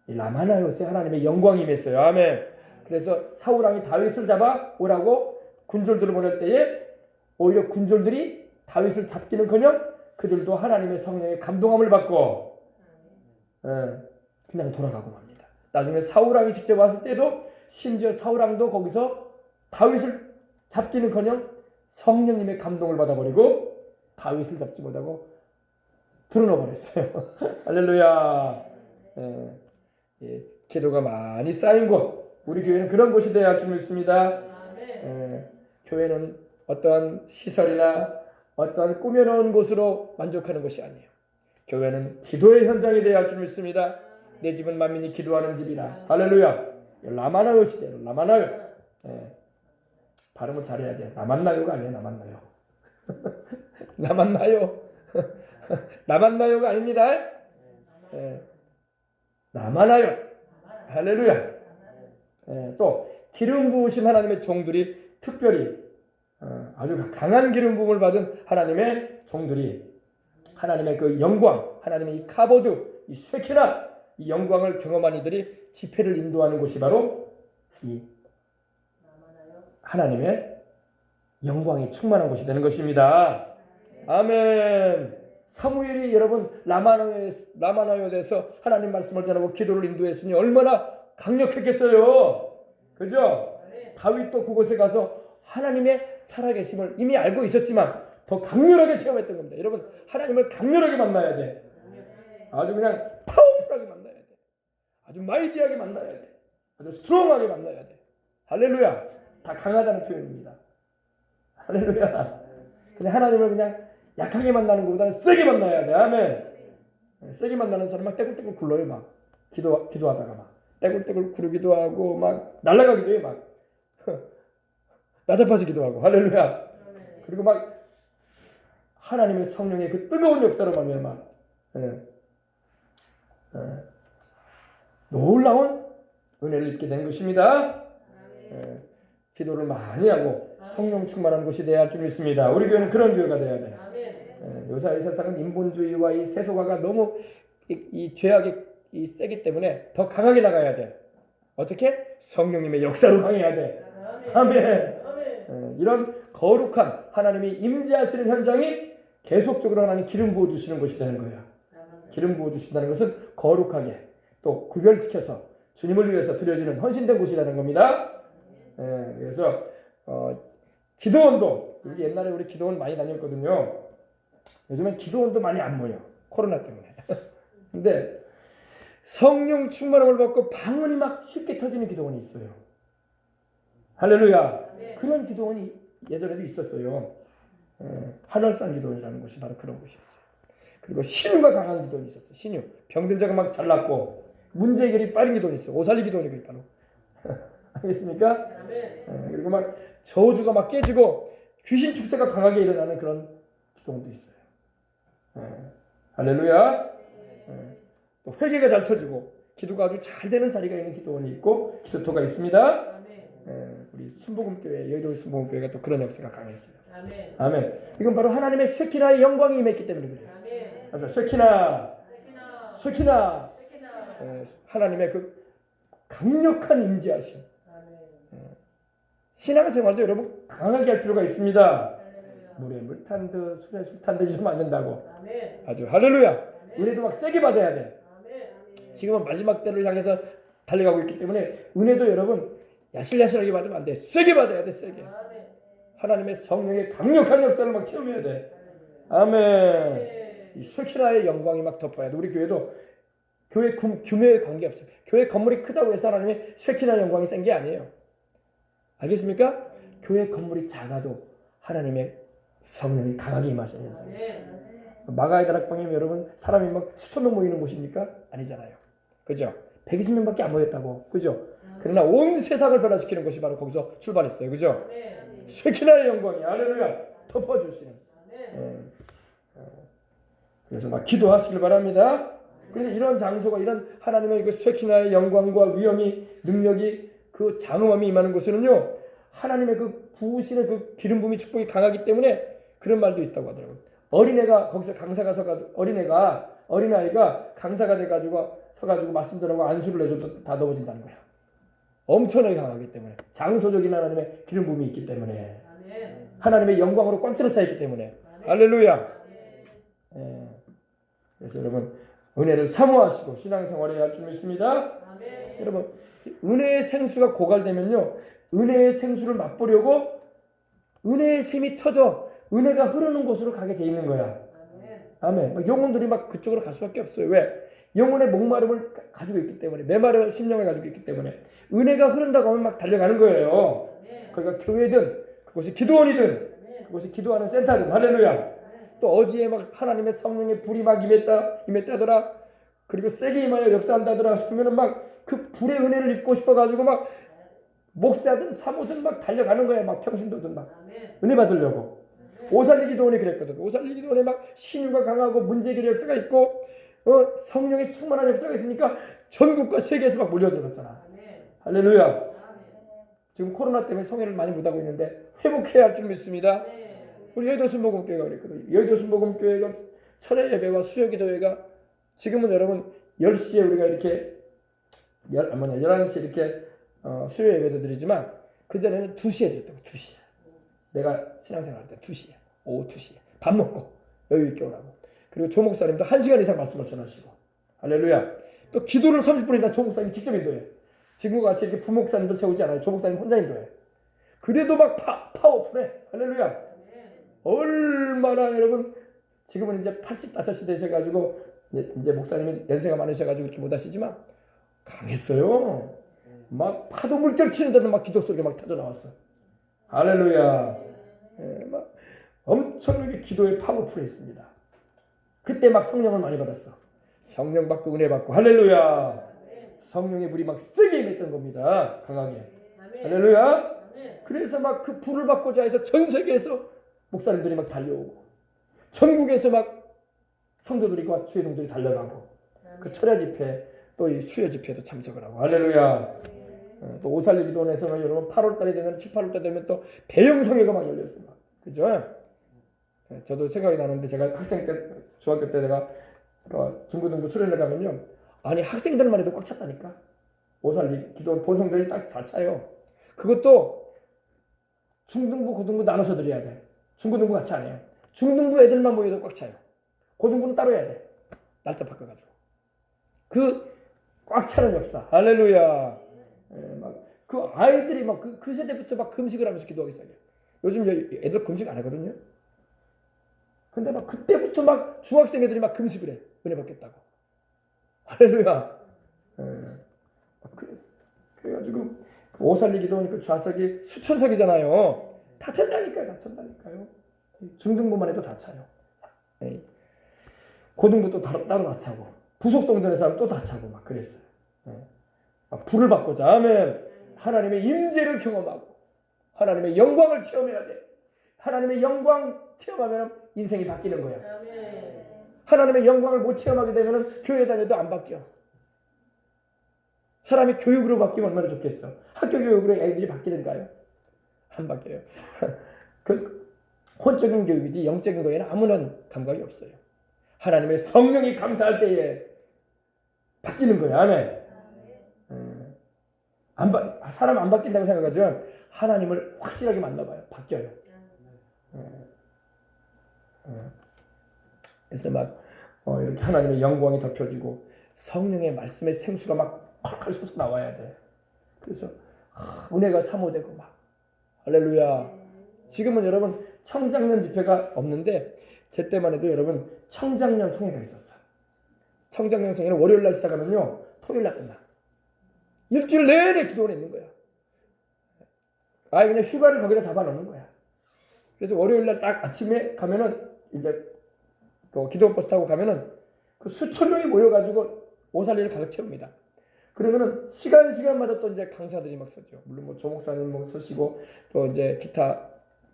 이 라마나요새 하나님의 영광이 임했어요. 아멘. 그래서 사울 왕이 다윗을 잡아 오라고 군졸들을 보낼 때에 오히려 군졸들이 다윗을 잡기는커녕 그들도 하나님의 성령의 감동함을 받고 그냥 돌아가고 맙니다. 나중에 사울 왕이 직접 왔을 때도 심지어 사울 왕도 거기서 다윗을 잡기는커녕 성령님의 감동을 받아버리고 다윗을 잡지 못하고 드러나버렸어요. 할렐루야. 기도가 많이 쌓인 곳, 우리 교회는 그런 곳이 되어야 할 줄 믿습니다. 교회는 어떠한 시설이나 어떠한 꾸며놓은 곳으로 만족하는 것이 아니에요. 교회는 기도의 현장이 되어야 할 줄 믿습니다. 내 집은 만민이 기도하는 집이라. 할렐루야. 라마나요 시대로 라마나요. 발음을 잘해야 돼. 나만나요가 아니에요. 나만나요. 나만나요. 나만나요가 아닙니다. 나만나요. 할렐루야. 또 기름 부으신 하나님의 종들이 특별히 아주 강한 기름 부음을 받은 하나님의 종들이 하나님의 그 영광, 하나님의 이 카보드, 이 쉐키나 이 영광을 경험한 이들이 집회를 인도하는 곳이 바로 이 하나님의 영광이 충만한 곳이 되는 것입니다. 아멘. 사무엘이 여러분 라마나요에서 하나님 말씀을 전하고 기도를 인도했으니 얼마나 강력했겠어요. 그죠? 다윗도 그곳에 가서 하나님의 살아계심을 이미 알고 있었지만 더 강렬하게 체험했던 겁니다. 여러분, 하나님을 강렬하게 만나야 돼. 아주 그냥 파워풀하게 만나야 돼. 아주 마이디하게 만나야 돼. 아주 스트롱하게 만나야 돼. 할렐루야. 다 강하다는 표현입니다. 할렐루야. 그냥 하나님을 그냥 약하게 만나는 것보다는 세게 만나야 돼. 아멘. 세게 만나는 사람 막 떼굴떼굴 굴러요. 막 기도하다가 막 떼굴떼굴 구르기도 하고 막 날아가기도 해요. 막 나자빠지기도 하고. 할렐루야. 그리고 막 하나님의 성령의 그 뜨거운 역사로 말미암아 놀라운 은혜를 입게 된 것입니다. 기도를 많이 하고 성령 충만한 곳이 되어야 할 줄 믿습니다. 우리 교회는 그런 교회가 되어야 돼요. 요새 세상은 인본주의와 이 세속화가 너무 이 죄악이 세기 때문에 더 강하게 나가야 돼. 어떻게? 성령님의 역사로 강해야 돼. 아멘. 이런 거룩한 하나님이 임재하시는 현장이 계속적으로 하나님 기름 부어주시는 것이 되는 거예요. 기름 부어주신다는 것은 거룩하게 또 구별시켜서 주님을 위해서 드려지는 헌신된 곳이라는 겁니다. 그래서 기도원도 옛날에 우리 기도원 많이 다녔거든요. 요즘엔 기도원도 많이 안 모여. 코로나 때문에. 근데 성령 충만함을 받고 방언이 막 쉽게 터지는 기도원이 있어요. 할렐루야. 그런 기도원이 예전에도 있었어요. 하늘산 기도원이라는 곳이 바로 그런 곳이었어요. 그리고 신유가 강한 기도원이 있었어요. 신유. 병든 자가 막 잘 낫고 문제 해결이 빠른 기도원이 있어요. 오살리 기도원이 바로. 알겠습니까? 그리고 막 저주가 막 깨지고 귀신 축세가 강하게 일어나는 그런 기도원도 있어요. 할렐루야. 또 회개가 잘 터지고 기도가 아주 잘 되는 자리가 있는 기도원이 있고 기도토가 있습니다. 우리 순복음교회 여의도 순복음교회가 또 그런 역사가 강했어요. 아멘. 이건 바로 하나님의 쉐키나의 영광이 임했기 때문에 그래요. 그래서 쉐키나 하나님의 그 강력한 임재하심. 신앙생활도 여러분 강하게 할 필요가 있습니다. 물에 물 탄 듯 술에 술 탄 듯 이러면 안 된다고. 아주 할렐루야. 은혜도 막 세게 받아야 돼. 지금은 마지막 때를 향해서 달려가고 있기 때문에 은혜도 여러분 야실야실하게 받으면 안 돼. 세게 받아야 돼. 세게. 하나님의 성령의 강력한 역사를 막 체험해야 돼. 아멘. 이 쉐키나의 영광이 막 덮어야 돼. 우리 교회도 교회 규모에 관계없어요. 교회 건물이 크다고 해서 하나님의 쉐키나 영광이 센 게 아니에요. 알겠습니까? 교회 건물이 작아도 하나님의 성령이 강하게 임하시는 현장이 있어요. 마가의 다락방이면 여러분 사람이 막 수천 명 모이는 곳입니까? 아니잖아요. 그죠? 120명밖에 안 모였다고. 그죠? 그러나 온 세상을 변화시키는 것이 바로 거기서 출발했어요. 그죠? 쉐키나의 영광이 할렐루야 덮어주시는. 그래서 막 기도하시길 바랍니다. 그래서 이런 장소가 이런 하나님의 그 쉐키나의 영광과 위엄이 능력이 그 장엄함이 임하는 곳에는요 하나님의 그 부으시는 그 기름 부음이 축복이 강하기 때문에 그런 말도 있다고 하더라고요. 어린애가 거기서 강사 가서 어린아이가 강사가 돼가지고 서가지고 말씀 전하고 안수를 해줘도 다 넘어진다는 거야. 엄청나게 강하기 때문에, 장소적인 하나님의 기름 부음이 있기 때문에, 하나님의 영광으로 꽉 들어 차 있기 때문에. 할렐루야. 예. 그래서 여러분 은혜를 사모하시고 신앙생활해야 할 줄 믿습니다. 여러분 은혜의 생수가 고갈되면요, 은혜의 생수를 맛보려고 은혜의 샘이 터져 은혜가 흐르는 곳으로 가게 돼 있는 거야. 아멘. 영혼들이 막 그쪽으로 갈 수밖에 없어요. 왜? 영혼의 목마름을 가지고 있기 때문에, 메마른 심령을 가지고 있기 때문에 은혜가 흐른다고 하면 막 달려가는 거예요. 그러니까 교회든 그곳이 기도원이든 그곳이 기도하는 센터든. 할렐루야. 또 어디에 막 하나님의 성령의 불이 막 임했다더라, 그리고 세게 임하여 역사한다더라 싶으면은 막 그 불의 은혜를 입고 싶어가지고 막 목사든 사모든 막 달려가는 거야. 막 평신도든 막 은혜 받으려고. 오살리 기도원이 그랬거든. 오살리 기도원에 막 신유가 강하고 문제결의 역사가 있고 성령의 충만한 역사가 있으니까 전국과 세계에서 막 몰려들었잖아. 할렐루야. 지금 코로나 때문에 성회를 많이 못하고 있는데 회복해야 할 줄 믿습니다. 우리 여의도 순복음교회가 그랬거든요. 여의도 순복음교회가 철야 예배와 수요 기도회가 지금은 여러분 10시에 우리가 이렇게 11시에 이렇게 수요 예배도 드리지만 그전에는 2시에 드렸다고. 2시에. 내가 신앙생활 할 때 2시에. 오후 2시에. 밥 먹고 여유 있게 오라고. 그리고 조 목사님도 1시간 이상 말씀을 전하시고. 할렐루야. 또 기도를 30분 이상 조 목사님이 직접 인도해. 지금과 같이 이렇게 부목사님도 세우지 않아요. 조 목사님 혼자 인도해. 그래도 막 파워풀해. 할렐루야. 얼마나 여러분, 지금은 이제 85세 되셔가지고 이제 목사님이 연세가 많으셔가지고 이렇게 못하시지만 강했어요. 막 파도 물결 치는 데도 막 기도 소리가 막 터져 나왔어. 할렐루야. 예, 막 엄청나게 기도에 파워풀했습니다. 그때 막 성령을 많이 받았어. 성령 받고 은혜 받고. 할렐루야. 성령의 불이 막 세게 임했던 겁니다. 강하게. 할렐루야. 그래서 막 그 불을 받고자 해서 전 세계에서 목사님들이 막 달려오고, 전국에서 막 성도들과 주회동들이 달려가고, 그 철야 집회 또 이 수요 집회도 참석을 하고. 할렐루야. 또 오살리 기도원에서는 여러분 8월달이 되면 7, 8월달 되면 또 대형 성회가 막 열렸어요. 그죠? 저도 생각이 나는데, 제가 학생 때, 중학교 때 내가 중고등부 수련회 가면요, 아니 학생들만 해도 꽉 찼다니까. 오살리 기도원 본성들이 딱 다 차요. 그것도 중등부 고등부 나눠서 드려야 돼. 중고등부 같이 안 해요. 중등부 애들만 모여도 꽉 차요. 고등부는 따로 해야 돼. 날짜 바꿔가지고. 그 꽉 차는 역사. 할렐루야. 막 그 아이들이 막 그 세대부터 막 금식을 하면서 기도하기 시작해요. 요즘 애들 금식 안 하거든요. 근데 막 그때부터 막 중학생 애들이 막 금식을 해. 은혜 받겠다고. 할렐루야. 그래가지고 그 오살리 기도원 그 좌석이 수천석이잖아요. 다 찬다니까요. 중등부만 해도 다 차요. 고등부 또 따로 다 차고, 부속성전의 사람 또 다 차고 막 그랬어요. 막 불을 받고자 하면 하나님의 임재를 경험하고 하나님의 영광을 체험해야 돼. 하나님의 영광 체험하면 인생이 바뀌는 거야. 하나님의 영광을 못 체험하게 되면 교회 다녀도 안 바뀌어. 사람이 교육으로 바뀌면 얼마나 좋겠어. 학교 교육으로 애들이 바뀌는가요? 안 바뀌어요. 그 혼적인 교육이지 영적인 거에는 아무런 감각이 없어요. 하나님의 성령이 감사할 때에 바뀌는 거야. 아멘. 사람 안 바뀐다고 생각하지만 하나님을 확실하게 만나봐요. 바뀌어요. 그래서 막 이렇게 하나님의 영광이 덮여지고 성령의 말씀의 생수가 막 콸콸 솟아 나와야 돼. 그래서 은혜가 사모되고 막. 할렐루야. 지금은 여러분 청장년 집회가 없는데, 제 때만 해도 여러분 청장년 성회가 있었어. 청장년 성회는 월요일날 시작하면요 토요일날 끝나. 일주일 내내 기도원에 있는 거야. 그냥 휴가를 거기다 잡아놓는 거야. 그래서 월요일날 딱 아침에 가면은 이제 기도원 버스 타고 가면은 그 수천 명이 모여가지고 오살리를 가득 채웁니다. 그러면은 시간마다 또 이제 강사들이 막 서죠. 물론 뭐 조 목사님 뭐 서시고, 또 이제 기타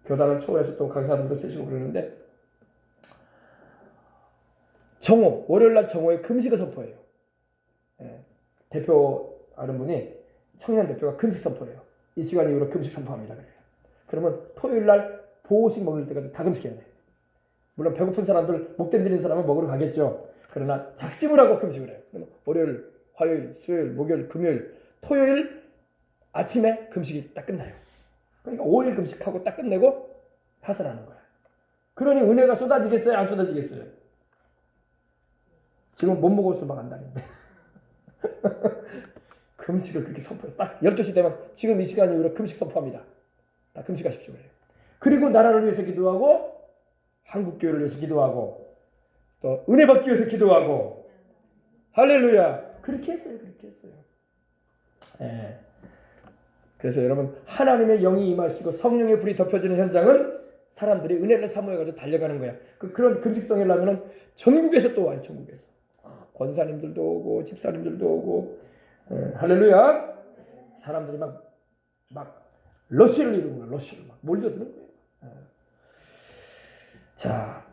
교단을 초월해서 또 강사들도 쓰시고 그러는데, 월요일날 정오에 금식을 선포해요. 대표하는 분이, 청년 대표가 금식 선포해요. 이 시간 이후로 금식 선포합니다. 그러면 토요일날 보호식 먹을 때까지 다 금식해야 돼. 물론 배고픈 사람들, 목 땡기는 사람은 먹으러 가겠죠. 그러나 작심을 하고 금식을 해요. 월요일, 화요일, 수요일, 목요일, 금요일, 토요일 아침에 금식이 딱 끝나요. 그러니까 5일 금식하고 딱 끝내고 하산하는 거야. 그러니 은혜가 쏟아지겠어요? 안 쏟아지겠어요? 지금 못 먹을 수만 한다는데 금식을 그렇게 선포해서 딱 12시 되면 지금 이 시간 이후로 금식 선포합니다. 다 금식하십시오. 그리고 나라를 위해서 기도하고 한국교회를 위해서 기도하고 또 은혜 받기 위해서 기도하고 할렐루야. 그렇게 했어요. 그렇게 했어요. 예. 그래서 여러분 하나님의 영이 임하시고 성령의 불이 덮여지는 현장은 사람들이 은혜를 사모해가지고 달려가는 거야. 그런 금식성을 하면은 전국에서 또 와요. 전국에서 권사님들도 오고 집사님들도 오고 할렐루야. 사람들이 막 러쉬를 이루는 거야. 러쉬를 막 몰려드는 거예요. 자,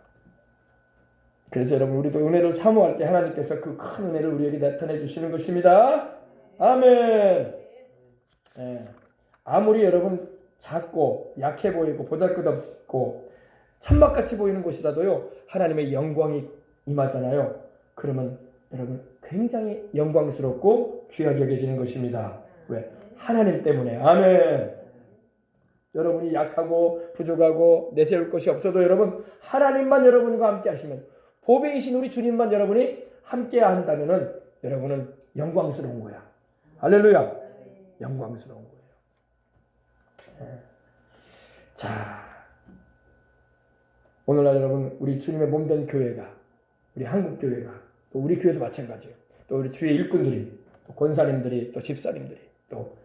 그래서 여러분 우리도 은혜를 사모할 때 하나님께서 그 큰 은혜를 우리에게 나타내 주시는 것입니다. 아멘. 아무리 여러분 작고 약해 보이고 보잘것없고 천막같이 보이는 곳이라도요 하나님의 영광이 임하잖아요. 그러면 여러분 굉장히 영광스럽고 귀하게 여겨지는 것입니다. 왜? 하나님 때문에. 아멘. 여러분이 약하고 부족하고 내세울 것이 없어도 여러분 하나님만 여러분과 함께 하시면 보배이신 우리 주님만 여러분이 함께 한다면은 여러분은 영광스러운 거야. 할렐루야. 영광스러운 거예요. 자, 오늘날 여러분 우리 주님의 몸된 교회가 우리 한국교회가 또 우리 교회도 마찬가지예요. 또 우리 주의 일꾼들이 또 권사님들이 또 집사님들이 또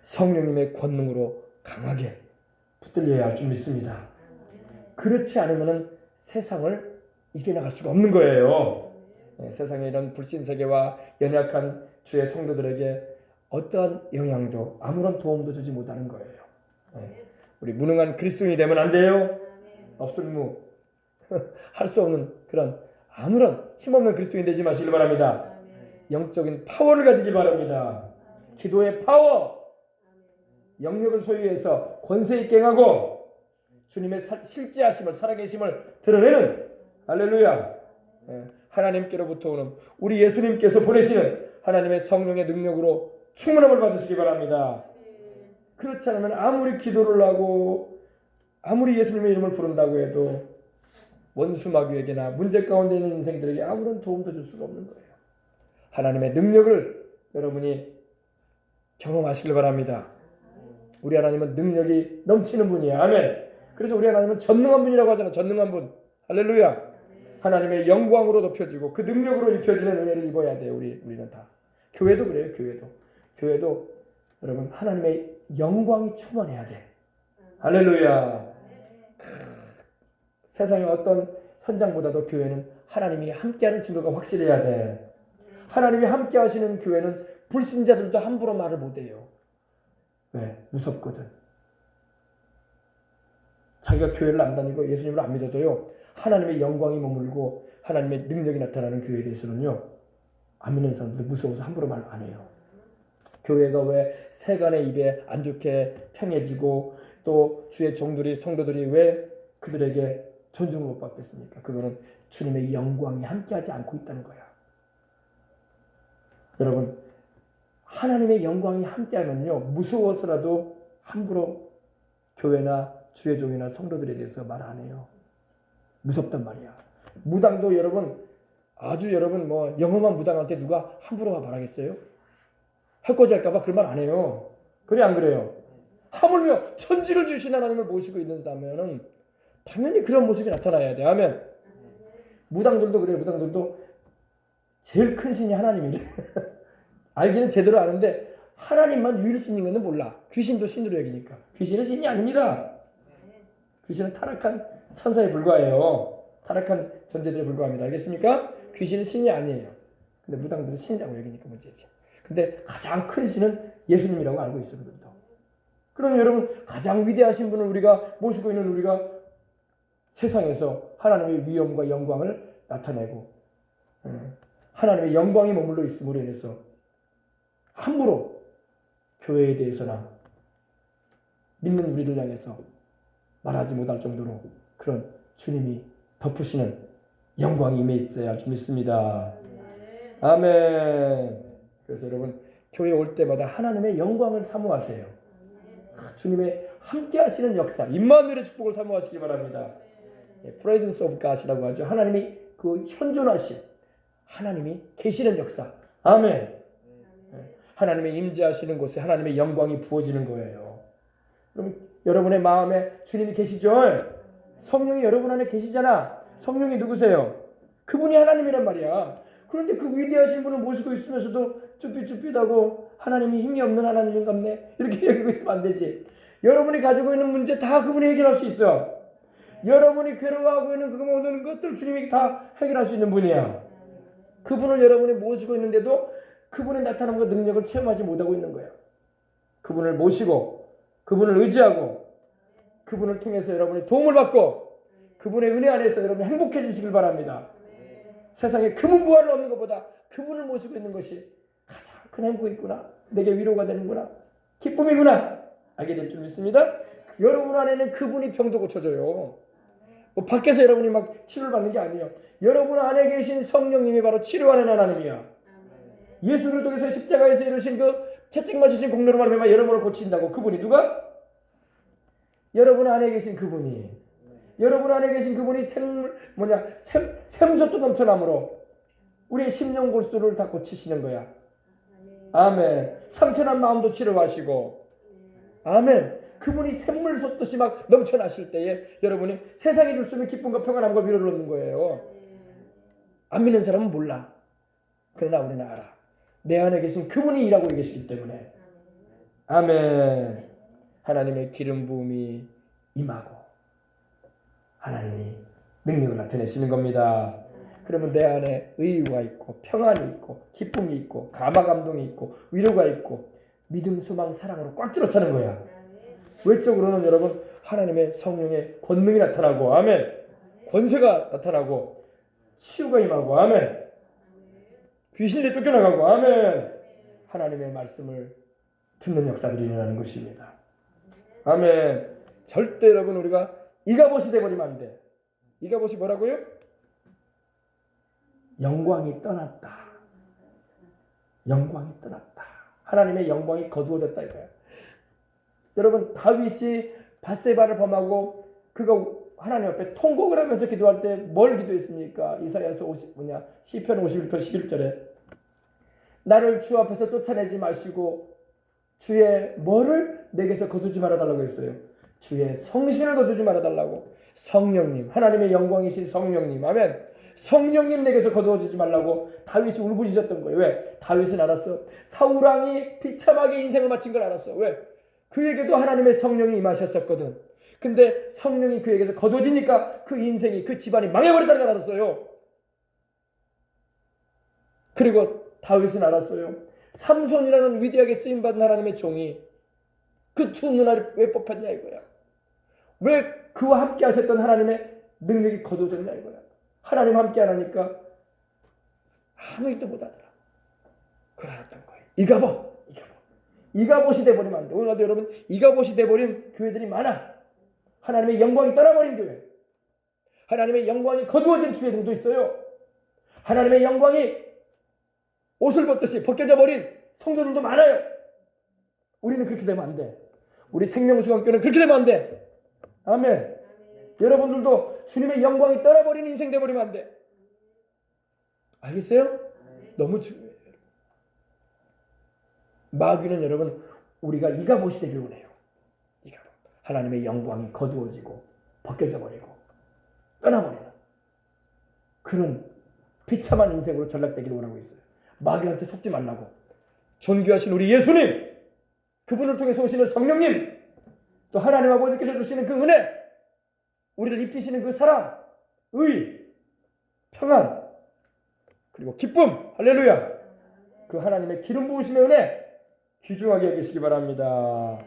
성령님의 권능으로 강하게 붙들려야 할 줄 믿습니다. 그렇지 않으면 세상을 이겨나갈 수가 없는 거예요. 세상의 이런 불신세계와 연약한 주의 성도들에게 어떠한 영향도 아무런 도움도 주지 못하는 거예요. 우리 무능한 그리스도인이 되면 안 돼요. 없을무 할 수 없는 그런 아무런 힘없는 그리스도인 되지 마시길 바랍니다. 영적인 파워를 가지기 바랍니다. 기도의 파워, 영역을 소유해서 권세 있게 행하고 주님의 실제하심을 살아계심을 드러내는 할렐루야. 하나님께로부터 오는 우리 예수님께서 보내시는 하나님의 성령의 능력으로 충만함을 받으시기 바랍니다. 그렇지 않으면 아무리 기도를 하고 아무리 예수님의 이름을 부른다고 해도 원수 마귀에게나 문제 가운데 있는 인생들에게 아무런 도움도 줄 수가 없는 거예요. 하나님의 능력을 여러분이 경험하시길 바랍니다. 우리 하나님은 능력이 넘치는 분이에요. 아멘. 그래서 우리 하나님은 전능한 분이라고 하잖아요. 전능한 분. 할렐루야. 하나님의 영광으로 높여지고 그 능력으로 입혀지는 은혜를 입어야 돼요. 우리는 다. 교회도 그래요. 교회도 여러분 하나님의 영광이 충만해야 돼. 할렐루야. 세상의 어떤 현장보다도 교회는 하나님이 함께하는 증거가 확실해야 돼. 하나님이 함께하시는 교회는 불신자들도 함부로 말을 못해요. 왜? 무섭거든. 자기가 교회를 안 다니고 예수님을 안 믿어도요 하나님의 영광이 머물고 하나님의 능력이 나타나는 교회에 대해서는요 안 믿는 사람들이 무서워서 함부로 말 안 해요. 교회가 왜 세간의 입에 안 좋게 평해지고 또 주의 성도들이 왜 그들에게 존중을 못 받겠습니까? 그거는 주님의 영광이 함께하지 않고 있다는 거야. 여러분 하나님의 영광이 함께하면요 무서워서라도 함부로 교회나 주의 종이나 성도들에 대해서 말 안 해요. 무섭단 말이야. 무당도 여러분 아주 여러분 뭐 영험한 무당한테 누가 함부로 말하겠어요? 해코지 할까봐 그런 말 안 해요. 그래 안 그래요? 하물며 천지를 주신 하나님을 모시고 있는다면은 당연히 그런 모습이 나타나야 돼. 아멘. 무당들도 그래요. 무당들도 제일 큰 신이 하나님이래. 알기는 제대로 아는데 하나님만 유일 신인 것은 몰라. 귀신도 신으로 여기니까. 귀신은 신이 아닙니다. 귀신은 타락한 천사에 불과해요. 타락한 존재들에 불과합니다. 알겠습니까? 귀신은 신이 아니에요. 근데 무당들은 신이라고 여기니까 문제지. 근데 가장 큰 신은 예수님이라고 알고 있어. 그들도. 그럼 여러분 가장 위대하신 분을 우리가 모시고 있는 우리가 세상에서 하나님의 위엄과 영광을 나타내고 하나님의 영광이 머물러 있음으로 인해서 함부로 교회에 대해서나 믿는 우리를 향해서 말하지 못할 정도로 그런 주님이 덮으시는 영광이 임해 있어야 할 줄 믿습니다. 아멘. 그래서 여러분 교회 올 때마다 하나님의 영광을 사모하세요. 주님의 함께 하시는 역사, 임마누엘의 축복을 사모하시기 바랍니다. 프레젠스 오브 갓이라고 하죠. 하나님이 그 현존하신 하나님이 계시는 역사. 아멘. 하나님의 임재하시는 곳에 하나님의 영광이 부어지는 거예요. 그럼 여러분의 마음에 주님이 계시죠? 성령이 여러분 안에 계시잖아. 성령이 누구세요? 그분이 하나님이란 말이야. 그런데 그 위대하신 분을 모시고 있으면서도 쭈삣쭈삣하고 하나님이 힘이 없는 하나님인 같네 이렇게 여기고 있으면 안 되지. 여러분이 가지고 있는 문제 다 그분이 해결할 수 있어. 여러분이 괴로워하고 있는 그 모든 것들 주님이 다 해결할 수 있는 분이야. 그분을 여러분이 모시고 있는데도 그분의 나타남과 능력을 체험하지 못하고 있는 거야. 그분을 모시고 그분을 의지하고 그분을 통해서 여러분이 도움을 받고 그분의 은혜 안에서 여러분이 행복해지시길 바랍니다. 세상에 금은부활을 얻는 것보다 그분을 모시고 있는 것이 가장 큰 행복이구나. 내게 위로가 되는구나. 기쁨이구나. 알게 될 줄 믿습니다. 여러분 안에는 그분이 병도 고쳐줘요. 뭐 밖에서 여러분이 막 치료를 받는 게 아니에요. 여러분 안에 계신 성령님이 바로 치료하는 하나님이야. 예수를 통해서 십자가에서 이루신 그 채찍 맞으신 공로로 말하면 여러분을 고친다고. 그분이 누가? 여러분 안에 계신 그분이. 여러분 안에 계신 그분이 샘솟도 넘쳐남으로 우리의 심령 골수를 다 고치시는 거야. 아멘. 상처난 마음도 치료하시고. 아멘. 그분이 샘물 솟듯이 막 넘쳐나실 때에 여러분이 세상에 줄 수 있는 기쁨과 평안함과 위로를 얻는 거예요. 안 믿는 사람은 몰라. 그러나 우리는 알아. 내 안에 계신 그분이 일하고 계시기 때문에. 아멘. 하나님의 기름 부음이 임하고 하나님이 능력을 나타내시는 겁니다. 그러면 내 안에 의유가 있고 평안이 있고 기쁨이 있고 감화감동이 있고 위로가 있고 믿음, 소망, 사랑으로 꽉 들어 차는 거야. 외적으로는 여러분 하나님의 성령의 권능이 나타나고 아멘. 권세가 나타나고 치유가 임하고 아멘. 귀신이 쫓겨나가고 아멘. 하나님의 말씀을 듣는 역사들이 일어나는 것입니다. 아멘. 절대 여러분 우리가 이가봇이 되어버리면 안 돼. 이가봇이 뭐라고요? 영광이 떠났다. 영광이 떠났다. 하나님의 영광이 거두어졌다 이거야. 여러분 다윗이 밧세바를 범하고 그가 하나님 앞에 통곡을 하면서 기도할 때 뭘 기도했습니까? 이사야서 시편 51편 11절에 나를 주 앞에서 쫓아내지 마시고 주의 뭐를 내게서 거두지 말아달라고 했어요. 주의 성신을 거두지 말아달라고. 성령님, 하나님의 영광이신 성령님, 아멘. 성령님 내게서 거두어주지 말라고 다윗이 울부짖었던 거예요. 왜? 다윗은 알았어. 사울왕이 비참하게 인생을 마친 걸 알았어. 왜? 그에게도 하나님의 성령이 임하셨었거든. 근데 성령이 그에게서 거두어지니까 그 인생이, 그 집안이 망해버렸다는 걸 알았어요. 그리고 다윗은 알았어요. 삼손이라는 위대하게 쓰임받은 하나님의 종이 그 두 누나를 왜 뽑혔냐 이거야. 왜 그와 함께 하셨던 하나님의 능력이 거두어졌냐 이거야. 하나님 함께 하니까 아무 일도 못하더라. 그걸 알았던 거예요. 이가봇이 돼버리면 안 돼. 오늘도 여러분 이가봇이 돼버린 교회들이 많아. 하나님의 영광이 떠나버린 교회, 하나님의 영광이 거두어진 교회들도 있어요. 하나님의 영광이 옷을 벗듯이 벗겨져 버린 성도들도 많아요. 우리는 그렇게 되면 안 돼. 우리 생명수강교는 그렇게 되면 안 돼. 아멘. 여러분들도 주님의 영광이 떠나버린 인생 돼버리면 안 돼. 알겠어요? 너무 중요해요. 마귀는 여러분 우리가 이가봇이 되길 원해요. 이가봇. 하나님의 영광이 거두어지고 벗겨져 버리고 떠나버리는 그런 비참한 인생으로 전락되기를 원하고 있어요. 마귀한테 속지 말라고. 존귀하신 우리 예수님, 그분을 통해서 오시는 성령님, 또 하나님 아버지께서 주시는 그 은혜, 우리를 입히시는 그 사랑, 의, 평안, 그리고 기쁨, 할렐루야. 그 하나님의 기름 부으심의 은혜 귀중하게 여기시기 바랍니다.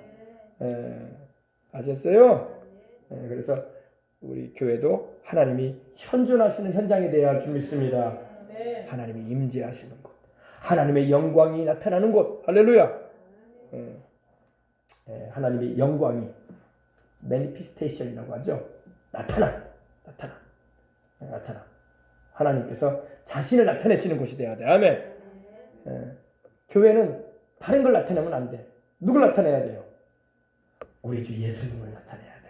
아셨어요? 그래서 우리 교회도 하나님이 현존하시는 현장이 되어야 할 줄 믿습니다. 하나님이 임재하시는 곳, 하나님의 영광이 나타나는 곳, 할렐루야. 하나님의 영광이 매니피스테이션이라고 하죠. 나타나. 하나님께서 자신을 나타내시는 곳이 돼야 돼. 아멘. 교회는 다른 걸 나타내면 안 돼. 누굴 나타내야 돼요? 우리 주 예수님을 나타내야 돼.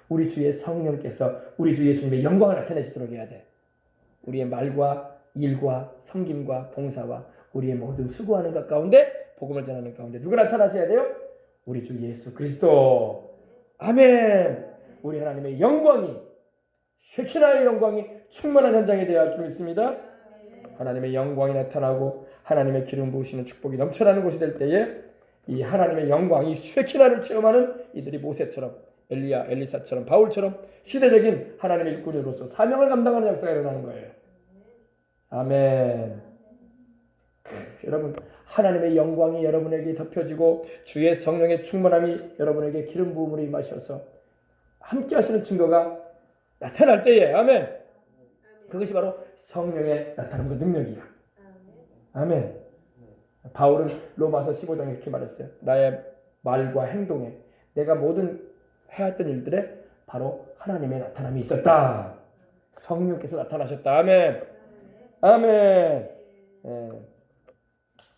우리 주의 성령께서 우리 주 예수님의 영광을 나타내시도록 해야 돼. 우리의 말과 일과 섬김과 봉사와 우리의 모든 수고하는 것 가운데, 복음을 전하는 가운데 누가 나타나셔야 돼요? 우리 주 예수 그리스도. 아멘. 우리 하나님의 영광이, 쉐키나의 영광이 충만한 현장이 되어야 할 줄 믿습니다. 하나님의 영광이 나타나고 하나님의 기름 부으시는 축복이 넘쳐나는 곳이 될 때에 이 하나님의 영광, 이 쉐키나를 체험하는 이들이 모세처럼, 엘리야, 엘리사처럼, 바울처럼 시대적인 하나님의 일꾼으로서 사명을 감당하는 역사가 일어나는 거예요. 아멘. 여러분, 하나님의 영광이 여러분에게 덮여지고 주의 성령의 충만함이 여러분에게 기름 부음으로 임하셔서 함께 하시는 증거가 나타날 때에, 아멘, 그것이 바로 성령의 나타남과 능력이야. 아멘. 바울은 로마서 15장에 이렇게 말했어요. 나의 말과 행동에, 내가 모든 해왔던 일들에 바로 하나님의 나타남이 있었다. 성령께서 나타나셨다. 아멘. 아멘.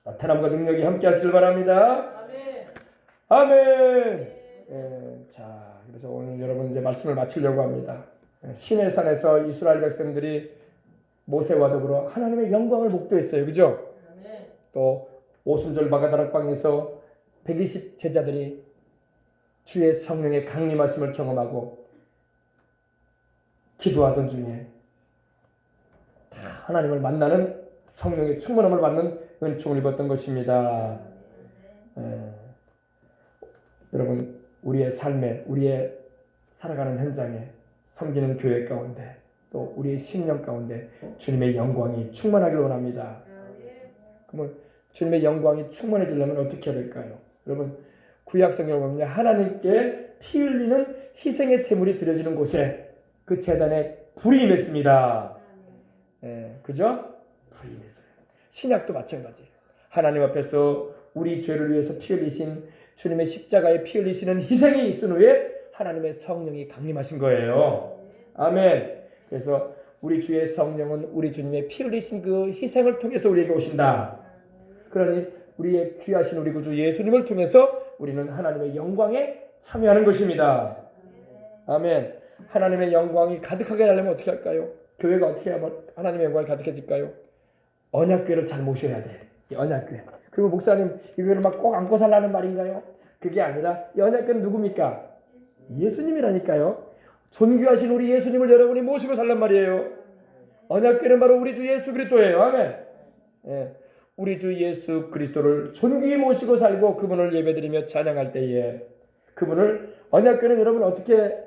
나타남과 능력이 함께 하시길 바랍니다. 아멘. 자, 그래서 오늘 여러분 이제 말씀을 마치려고 합니다. 시내산에서 이스라엘 백성들이 모세와 더불어 하나님의 영광을 목도했어요. 그죠? 또 오순절 마가다락방에서 120 제자들이 주의 성령의 강림하심을 경험하고 기도하던 중에 하나님을 만나는 성령의 충만함을 받는 은총을 입었던 것입니다. 여러분, 우리의 삶에, 우리의 살아가는 현장에, 섬기는 교회 가운데, 또 우리의 신령 가운데 주님의 영광이 충만하길 원합니다. 그러면 주님의 영광이 충만해지려면 어떻게 해야 될까요? 여러분, 구약 성경을 보면 하나님께 피 흘리는 희생의 제물이 드려지는 곳에 그 제단에 불이 임했습니다. 그죠? 불이 임했어요. 신약도 마찬가지예요. 하나님 앞에서 우리 죄를 위해서 피 흘리신 주님의 십자가에 피 흘리시는 희생이 있은 후에 하나님의 성령이 강림하신 거예요. 아멘. 그래서 우리 주의 성령은 우리 주님의 피 흘리신 그 희생을 통해서 우리에게 오신다. 그러니 우리의 귀하신 우리 구주 예수님을 통해서 우리는 하나님의 영광에 참여하는 것입니다. 아멘. 하나님의 영광이 가득하게 하려면 어떻게 할까요? 교회가 어떻게 하면 하나님의 영광이 가득해질까요? 언약궤를 잘 모셔야 돼. 이 언약궤. 그리고 목사님, 이거를 막 꼭 안고 살라는 말인가요? 그게 아니라 이 언약궤는 누굽니까? 예수님이라니까요. 존귀하신 우리 예수님을 여러분이 모시고 살란 말이에요. 언약궤는 바로 우리 주 예수 그리스도예요. 아멘. 우리 주 예수 그리스도를 존귀히 모시고 살고 그분을 예배드리며 찬양할 때에 그분을, 언약궤는 여러분 어떻게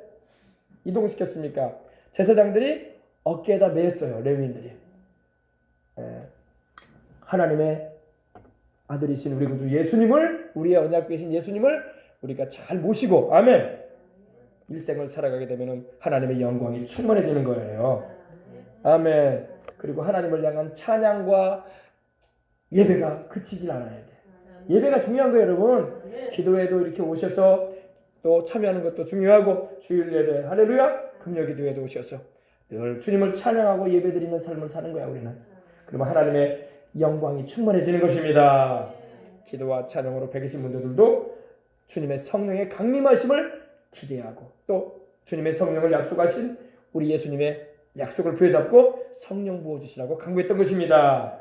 이동시켰습니까? 제사장들이 어깨에다 메었어요. 레위인들이. 하나님의 아들이신 우리 구주 예수님을, 우리의 언약궤이신 예수님을 우리가 잘 모시고, 아멘, 일생을 살아가게 되면 하나님의 영광이 충만해지는 거예요. 아멘. 그리고 하나님을 향한 찬양과 예배가 그치질 않아야 돼. 예배가 중요한 거예요, 여러분. 기도회도 이렇게 오셔서 또 참여하는 것도 중요하고, 주일 예배, 할렐루야, 금요 기도회도 오셔서 늘 주님을 찬양하고 예배드리는 삶을 사는 거야, 우리는. 그러면 하나님의 영광이 충만해지는 것입니다. 기도와 찬양으로 배기신 분들도 주님의 성령의 강림하심을 기대하고, 또 주님의 성령을 약속하신 우리 예수님의 약속을 부여잡고 성령 부어주시라고 간구했던 것입니다.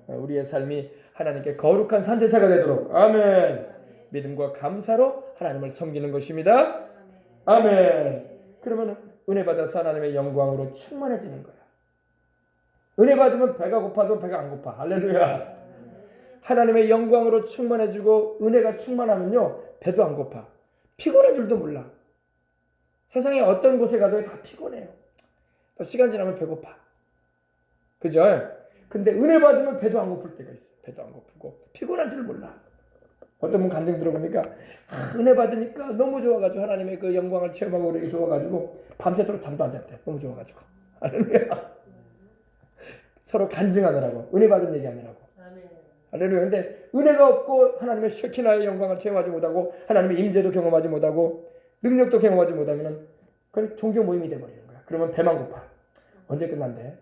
우리의 삶이 하나님께 거룩한 산제사가 되도록, 아멘, 믿음과 감사로 하나님을 섬기는 것입니다. 아멘. 그러면 은혜 받아서 하나님의 영광으로 충만해지는 거야. 은혜 받으면 배가 고파도 배가 안 고파. 할렐루야. 하나님의 영광으로 충만해지고 은혜가 충만하면요, 배도 안 고파. 피곤한 줄도 몰라. 세상에 어떤 곳에 가도 다 피곤해요. 또 시간 지나면 배고파. 그죠? 근데 은혜 받으면 배도 안 고플 때가 있어요. 배도 안 고프고 피곤한 줄 몰라. 어떤 분 간증 들어보니까 은혜 받으니까 너무 좋아가지고 하나님의 그 영광을 체험하고 그러기 좋아가지고 밤새도록 잠도 안 잤대. 너무 좋아가지고. 할렐루야. 서로 간증하느라고, 은혜 받은 얘기하느라고. 할렐루야. 근데 은혜가 없고 하나님의 쉐키나의 영광을 체험하지 못하고 하나님의 임재도 경험하지 못하고 능력도 경험하지 못하면 그건 종교 모임이 돼버리는 거야. 그러면 배만 고파. 언제 끝난대?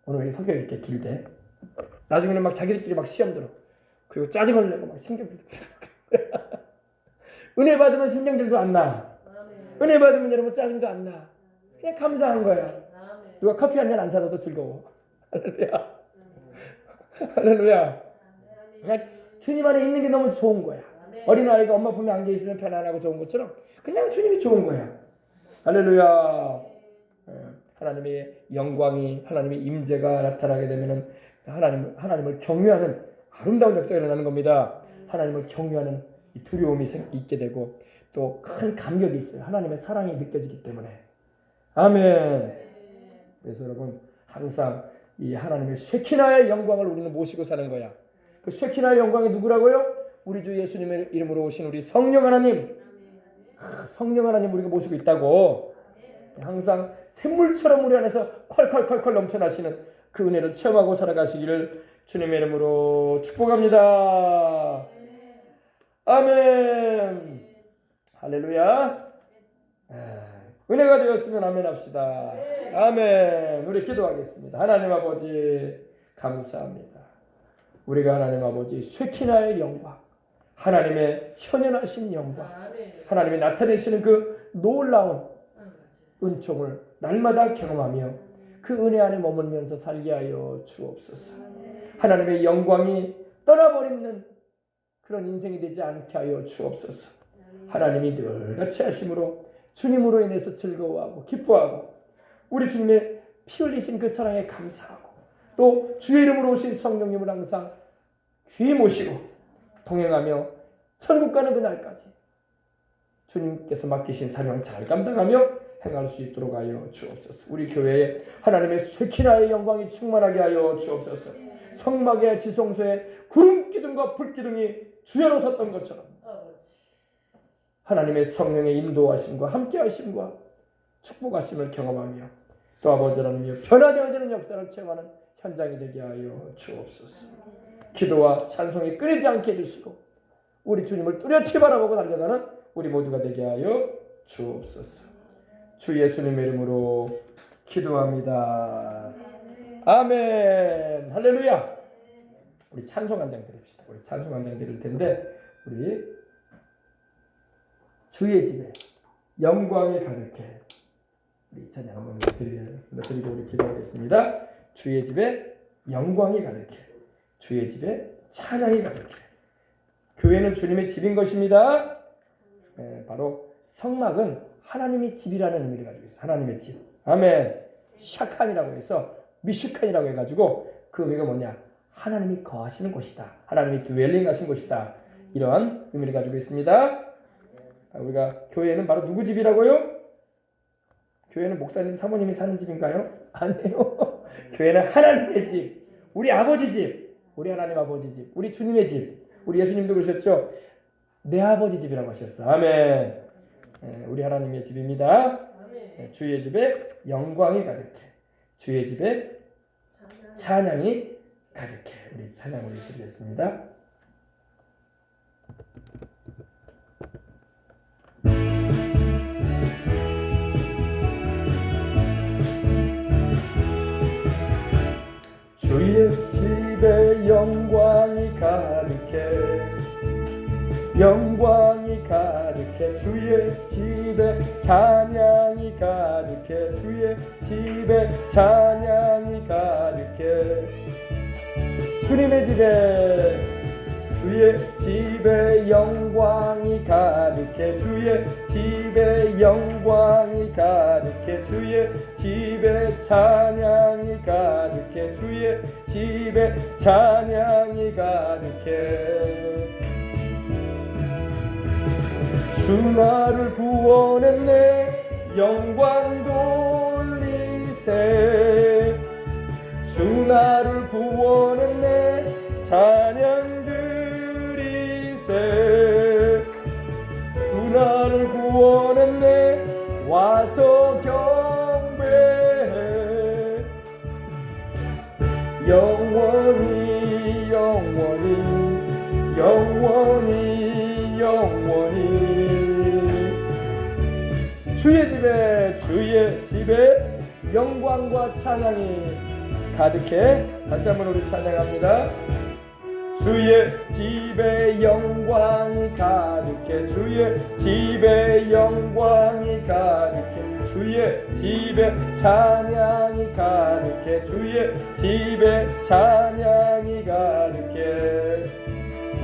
오늘 성격이 이렇게 길대. 나중에는 막 자기들끼리 막 시험 들어. 그리고 짜증을 내고 막 신경질. 은혜 받으면 신경질도 안 나. 은혜 받으면 여러분 짜증도 안 나. 그냥 감사한 거야. 누가 커피 한 잔 안 사줘도 즐거워. 할렐루야. 할렐루야. 그냥 주님 안에 있는 게 너무 좋은 거야. 어린아이가 엄마 품에 안겨 있으면 편안하고 좋은 것처럼 그냥 주님이 좋은 거야. 할렐루야. 하나님의 영광이, 하나님의 임재가 나타나게 되면은 하나님을 경외하는 아름다운 역사가 일어나는 겁니다. 하나님을 경외하는 이 두려움이 있게 되고 또 큰 감격이 있어요. 하나님의 사랑이 느껴지기 때문에. 아멘. 그래서 여러분 항상 이 하나님의 쉐키나의 영광을 우리는 모시고 사는 거야. 그 쉐키나의 영광이 누구라고요? 우리 주 예수님의 이름으로 오신 우리 성령 하나님. 성령 하나님 우리가 모시고 있다고. 항상 샘물처럼 우리 안에서 콸콸콸콸 넘쳐나시는 그 은혜를 체험하고 살아가시기를 주님의 이름으로 축복합니다. 아멘. 할렐루야. 은혜가 되었으면 아멘 합시다. 아멘. 우리 기도하겠습니다. 하나님 아버지 감사합니다. 우리가 하나님 아버지 쉐키나의 영광, 하나님의 현현하신 영광, 하나님이 나타내시는 그 놀라운 은총을 날마다 경험하며 그 은혜 안에 머물면서 살게 하여 주옵소서. 하나님의 영광이 떠나버리는 그런 인생이 되지 않게 하여 주옵소서. 하나님이 늘 같이 하심으로 주님으로 인해서 즐거워하고 기뻐하고 우리 주님의 피 흘리신 그 사랑에 감사하고 또 주의 이름으로 오신 성령님을 항상 귀히 모시고 동행하며 천국 가는 그날까지 주님께서 맡기신 사명 잘 감당하며 행할 수 있도록 하여 주옵소서. 우리 교회에 하나님의 쉐키나의 영광이 충만하게 하여 주옵소서. 성막의 지성소에 구름 기둥과 불 기둥이 주야로 섰던 것처럼 하나님의 성령의 인도하심과 함께하심과 축복하심을 경험하며 또 아버지 하나님의 변화되어지는 역사를 체험하는 현장이 되게 하여 주옵소서. 기도와 찬송이 끊이지 않게 해주시고 우리 주님을 뚜렷이 바라보고 달려가는 우리 모두가 되게 하여 주옵소서. 주 예수님의 이름으로 기도합니다. 아멘. 할렐루야. 우리 찬송 한 장 드립시다. 우리 찬송 한 장 드릴 텐데 우리 주의 집에 영광이 가득해. 우리 찬양 한번 드리고 우리 기도하겠습니다. 주의 집에 영광이 가득해. 주의 집에 찬양이 가득해. 교회는 주님의 집인 것입니다. 바로 성막은 하나님의 집이라는 의미를 가지고 있어요. 하나님의 집. 아멘. 샤칸이라고 해서 미슈칸이라고 해가지고 그 의미가 뭐냐? 하나님이 거하시는 곳이다. 하나님이 드웰링하신 곳이다. 이런 의미를 가지고 있습니다. 우리가 교회는 바로 누구 집이라고요? 교회는 목사님 사모님이 사는 집인가요? 아니에요. 교회는 하나님의 집, 우리 아버지 집, 우리 하나님 아버지 집, 우리 주님의 집. 우리 예수님도 그러셨죠? 내 아버지 집이라고 하셨어. 아멘. 우리 하나님의 집입니다. 주의 집에 영광이 가득해. 주의 집에 찬양이 가득해. 우리 찬양을 드리겠습니다. 주의 집에 영광이 가득해. 영광이 가득해. 주의 집에 찬양이 가득해. 주의 집에 찬양이 가득해. 주님의 집에 영광이 가득해. 주의 집에 영광이 가득해. 주의 집에 찬양이 가득해. 주의 집에 찬양이 가득해. 주 나를 구원했네. 영광 돌리세. 주 나를 구원했네. 찬양 드리세. 주 나를 구원했네. 와서 경배해. 영원히 영원히 영원히 영원히 주의 집에 영광과 찬양이 가득해. 다시 한번 우리 찬양합니다. 주의 집에 영광이 가득해. 주의 집에 영광이 가득해. 주의 집에 찬양이 가득해. 주의 집에 찬양이 가득해.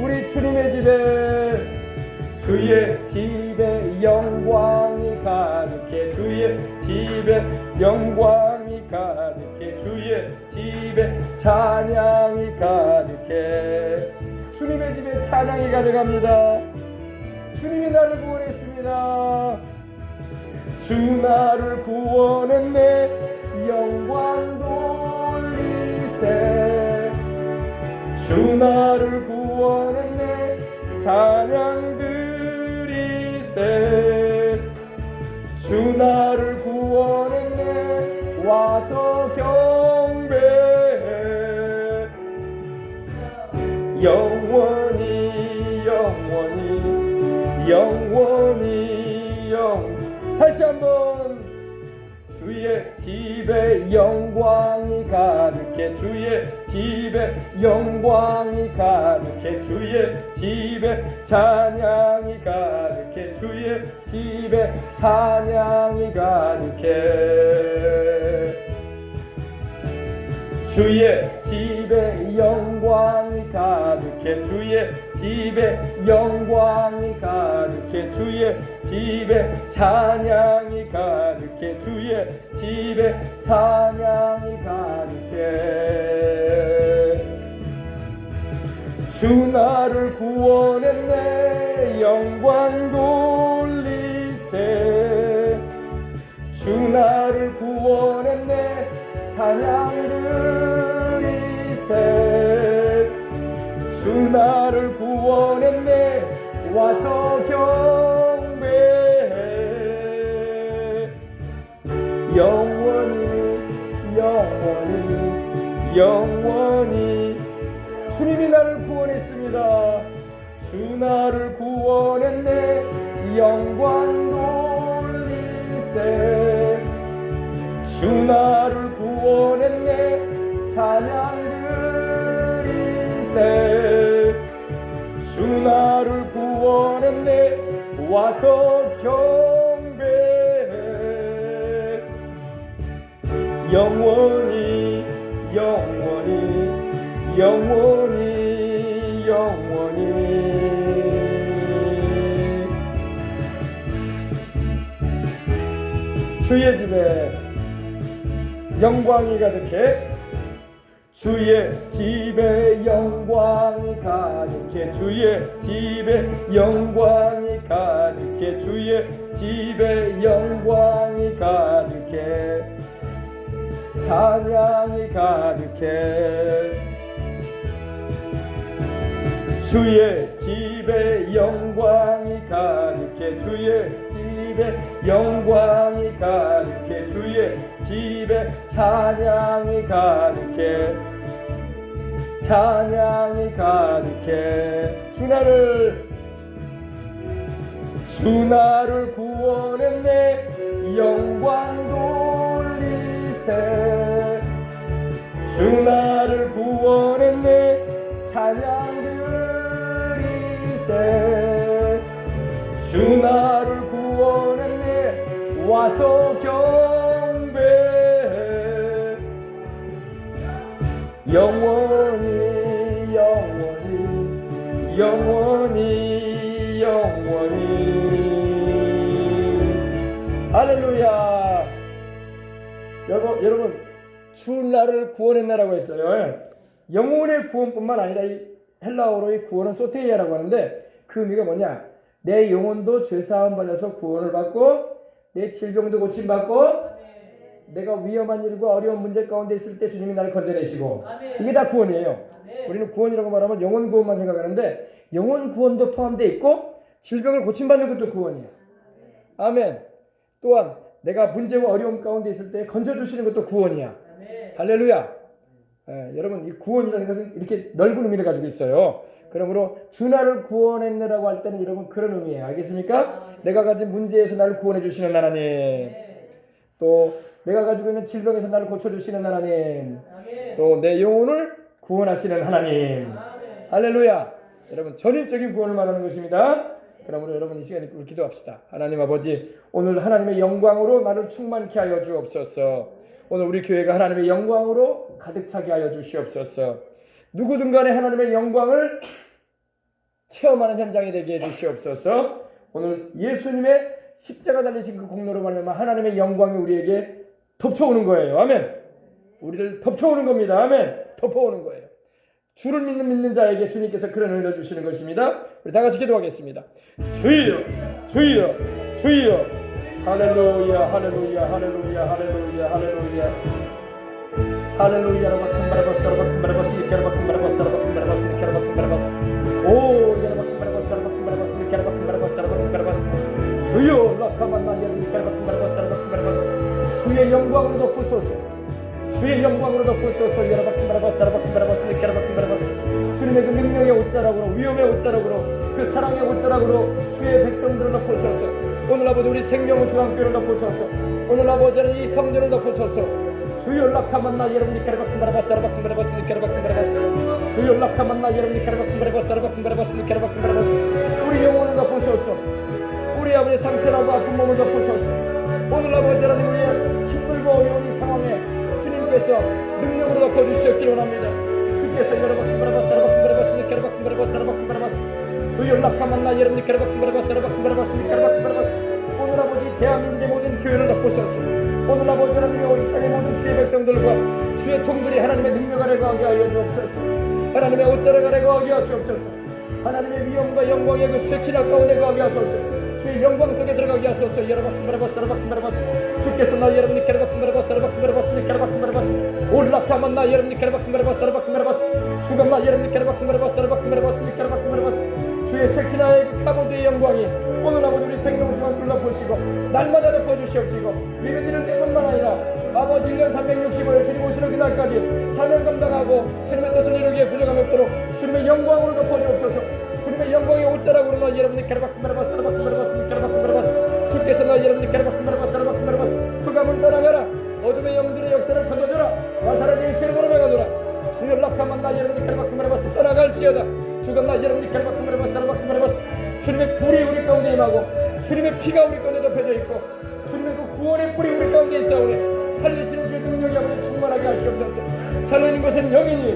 우리 주님의 집에, 주의 집에 영광이 가득해. 주의 집에 영광이 가득해. 주의 집에 찬양이 가득해. 주님의 집에 찬양이 가득합니다. 주님이 나를 구원했습니다. 주 나를 구원했네. 영광 돌리세. 주 나를 구원했네. 찬양 드리세. 주 나를 구원했네. 와서 경배해. 영원히 영원히 영원히 다시 한번. 주의 집에 영광이 가득해. 주의 집에 영광이 가득해. 주의 집에 찬양이 가득해. 주의 집에 찬양이 가득해. 주의 집에 영광이 가득해. 주의 집에 영광이 가득해. 주의 집에 찬양이 가득해. 주의 집에 찬양이 가득해. 주 나를 구원했네. 영광 돌리세. 주 나를 구원했네. 찬양 드리세. 주 나를 구원했네. 와서 경배해. 영원히 영원히 영원히 주님이 나를 구원했습니다. 주 나를 구원했네. 영광 돌리세. 주 나를 구원했네. 찬양 드리세. 주 나를 구원했네. 와서 경배해. 영원히 영원히 영원히 영원히. 주의 집에 영광이 가득해. 주의 집에 영광이 가득해. 주의 집에 영광이 가득해. 주의 집에 영광이 가득해. 찬양이 가득해. 주의 집에 영광이 가득해. 주의 집에 영광이 가득해. 주의 집에 찬양이 가득해. 찬양이 가득해. 주 나를 구원했네. 영광 돌리세. 주 나를 구원했네. 찬양 드리세. 주 나를 구원했네. 와서 경배해. 영원히 영원히 영원히 영원히. 할렐루야. 여러분 주 나를 구원했나라고 했어요. 영혼의 구원뿐만 아니라 이 헬라어로의 구원은 소테이아라고 하는데 그 의미가 뭐냐? 내 영혼도 죄사함 받아서 구원을 받고 내 질병도 고침받고 내가 위험한 일과 어려운 문제 가운데 있을 때 주님이 나를 건져내시고 이게 다 구원이에요. 우리는 구원이라고 말하면 영혼 구원만 생각하는데 영혼 구원도 포함되어 있고 질병을 고침받는 것도 구원이에요. 아멘. 또한 내가 문제와 어려움 가운데 있을 때 건져주시는 것도 구원이야. 할렐루야. 여러분 이 구원이라는 것은 이렇게 넓은 의미를 가지고 있어요. 그러므로 주 나를 구원했네라고 할 때는 여러분 그런 의미예요. 알겠습니까? 내가 가진 문제에서 나를 구원해 주시는 하나님. 또 내가 가지고 있는 질병에서 나를 고쳐주시는 하나님, 또 내 영혼을 구원하시는 하나님. 할렐루야. 여러분 전인적인 구원을 말하는 것입니다. 그러므로 여러분 이 시간에 우리 기도합시다. 하나님 아버지, 오늘 하나님의 영광으로 나를 충만케 하여 주옵소서. 오늘 우리 교회가 하나님의 영광으로 가득 차게 하여 주시옵소서. 누구든 간에 하나님의 영광을 체험하는 현장이 되게 해주시옵소서. 오늘 예수님의 십자가 달리신 그 공로로 말미암아 하나님의 영광이 우리에게 덮쳐오는 거예요. 아멘. 우리를 덮쳐오는 겁니다. 아멘. 덮어오는 거예요. 주를 믿는 자에게 주님께서 그런 은혜를 주시는 것입니다. 우리 다 같이 기도하겠습니다. 주여, 주여, 주여. 할렐루야, 할렐루야, 할렐루야, 할렐루야, 할렐루야. 할렐루야. 라바쿤바라바스, 라바쿤바라바스, 니케라바쿤바라바스, 라바쿤바라바스, 니케라바쿤바라바스. 오, 라바쿤바라바스, 라바쿤바라바스, 니케라바쿤바라바스, 라바쿤바라바스. 주여, 라카만나, 니케라바쿤바라바스, 라바쿤바라바스. 주의 영광으로 덮으소서. 주의 영광으로 덮으소서. 여라바쿤바라바스, 라바쿤바라바스, 니케라바쿤바라바스. 주님의 그 능력의 옷자락으로, 위엄의 옷자락으로, 그 사랑의 옷자락으로 주의 백성들을 덮으소서. 오늘 아버지 우리 생명수강교회를 덮으소서. 오늘 아버지는 이 성전을 덮으소서. 주여 라카만나 여러분 니케라바쿤바라바스, 라바쿤바라바스, 니케라바쿤바라바스. 주여 라카만나 여러분 니케라바쿤바라바스, 라바쿤바라바스, 니케라바쿤바라바스. 우리 영혼을 덮으소서. 우리 아버지 상처나고 아픈 몸을 덮으소서. 오늘 아버지 하나님 우리의 힘들고 어려운 이 상황에 주님께서 능력으로 덮어주시옵기를 원합니다. 주께서 여러바쿤바라바스, 라바쿤바라바스, 니케라바쿤바라바스, 라바쿤바라바스. 주여 라카만나 여러분 니케라바쿤바라바스, 라바쿤바라바스, 니케라바쿤바라바스. 오늘 아버지 대한민국의 모든 교회를 덮으소서. 오늘 아버지 하나님의 온 땅의 모든 주의 백성들과 주의 종들이 하나님의 능력 아래 거하게 하여 주옵소서. 하나님의 옷자락 아래 거하게 하시옵소서. 하나님의 위엄과 영광의 그 쉐키나 가운데 거하게 하소서. 주의 영광 속에 들어가게 하소서. 여라바쿤바라바스, 라바쿤바라바스. 주께서 나 여러분 니케라바쿤바라바스, 라바쿤바라바스, 니케라바쿤바라바스. 올라카만 나 여러분 니케라바쿤바라바스, 라바쿤바라바스. 주감 나 여러분 니케라바쿤바라바스, 라바쿤바라바스, 니케라바쿤바라바스. 주의 쉐키나의 그 카보드의 영광이 오늘 아버지 우리 생명수만 둘러보시고 날마다 덮어주시옵시고 예배드릴 때뿐만 아니라 아버지 1년 365일 주님 오시는 그날까지 사명 감당하고 주님의 뜻을 이루기에 부족함이 없도록 주님의 영광으로 덮어주옵소서. 주님의 영광의 옷자락으로 나 여러분들 캐라바쿤바라바스, 라바쿤바라바스, 캐라바쿤바라바스. 주께서 나 여러분들 캐라바쿤바라바스, 라바쿤바라바스. 흑암은 떠나가라. 어둠의 영들의 역사를 건져줘라. 나사렛 예수 이름으로 명하노라. 주여 라카만 나 여러분들 캐라바쿤바라바스 떠나갈지어다. 주가 나 여러분들 캐라바쿤바라바스, 라바쿤바라바스. 주님의 불이 우리 가운데 임하고 주님의 피가 우리 가운데 덮여져 있고 주님의 그 구원의 불이 우리 가운데 있사오니 살리시는 주의 능력이 아버지 충만하게 하시옵소서. 살리는 것은 영이니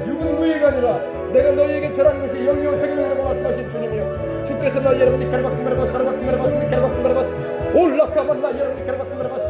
육은 무의가 아니라 내가 너희에게 절하는 것이 영이요 생명이라고 말씀하신 주님이요. 주께서 나 여러분들 캐라바쿤바라바스, 라바쿤바라바스, 니케라바쿤바라바스. 올라카만 나 여러분들 캐라바쿤바라바스.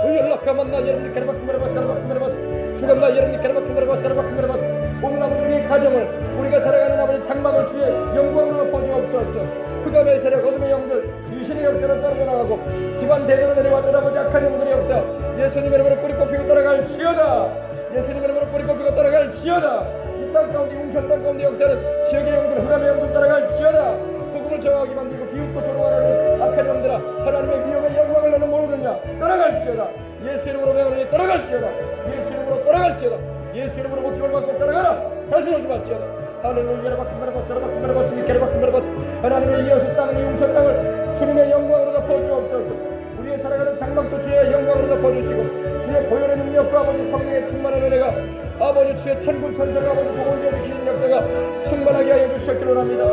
주여 라카만 나 여러분들 캐라바쿤바라바스, 라바쿤바라바스. 주가 나 여러분들 캐라바쿤바라바스, 라바쿤바라바스. 오늘 아버지 우리의 가정을 우리가 살아가는 아버지 장막을 주의 영광으로 덮어주옵소서. 흑암의 세력 어둠의 영들 귀신의 역사로 떨어져 나가고 집안 대대로 내려왔던 아버지 악한 영들의 역사 예수님 이름으로 뿌리 뽑히고 떠나갈지어다. 예수님 이름으로 뿌리 뽑히고 떠나갈지어다. 이 땅 가운데 웅천 땅 가운데 역사는 지역의 영들 흑암의 영들 떠나갈지어다. 복음을 정하게 만들고 비웃고 조롱하는 악한 영들아 하나님의 위엄의 영광을 너는 모르느냐 떠나갈지어다. 예수 이름으로 명하노니 떠나갈지어다. 예수 이름으로 떠나갈지어다. 예수 이름으로 목숨을 받고 떠나가라. 다시는 오지 말지어다. 할렐루야. 라바쿤바라바스, 라바쿤바라바스, 니케라바쿤바라바스. 하나님의 이어서 땅을 이웅천 땅을 주님의 영광으로 덮어주옵소서. 우리의 살아가는 장막도 주의 영광으로 덮어주시고 주의 보혈의 능력과 아버지 성령의 충만한 은혜가 아버지 주의 천군 천사가 아버지 복을 이어주시는 역사가 충만하게 하여 주셨기를 원합니다.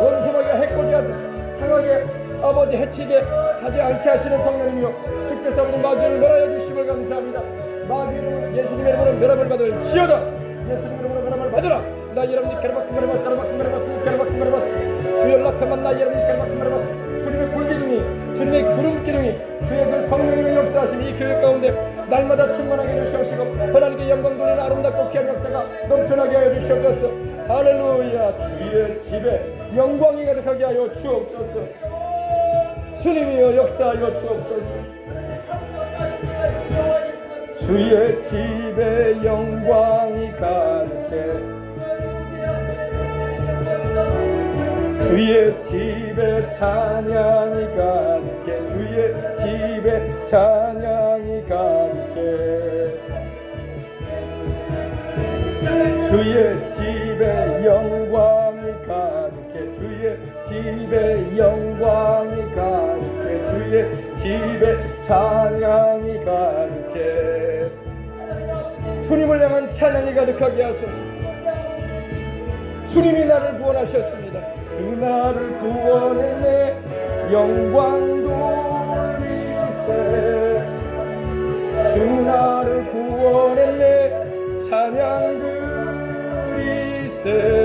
원수마귀가 해코지하듯 상하게 아버지 해치게 하지 않게 하시는 성령님이요 주께서 아버지 마귀를 멸하여 주심을 감사합니다. 마귀는 예수님의 이름으로 멸함을 받을 지어다. 예수님 이름으로 멸함을 받으라. 나 여러분들 캐라바쿤바라바스, 라바쿤바라바스, 캐라바쿤바라바스. 주여 라카만 나 여러분들 캐라바쿤바라바스. 주님의 불기둥이 주님의 구름기둥이 주의 그 성령님의 역사하신 이 교회 가운데 날마다 충만하게 해주시옵시고 하나님께 영광 돌리는 아름답고 귀한 역사가 넘쳐나게 하여 주시옵소서. 할렐루야. 주의 집에 영광이 가득하게 하여 주옵소서. 주님이여 역사하여 주옵소서. 주의 집에 영광이 가득해 주의 집에 찬양이 가득해 주의 집에 찬양이 가득해 주의 집에 영광이 가득해 주의 집에 영광이 가득해 주의 집에 찬양이 가득해 주님을 향한 찬양이 가득하게 하소서. 주님이 나를 구원하셨습니다. 주 나를 구원했네 영광 돌리세. 주 나를 구원했네 찬양 드리세.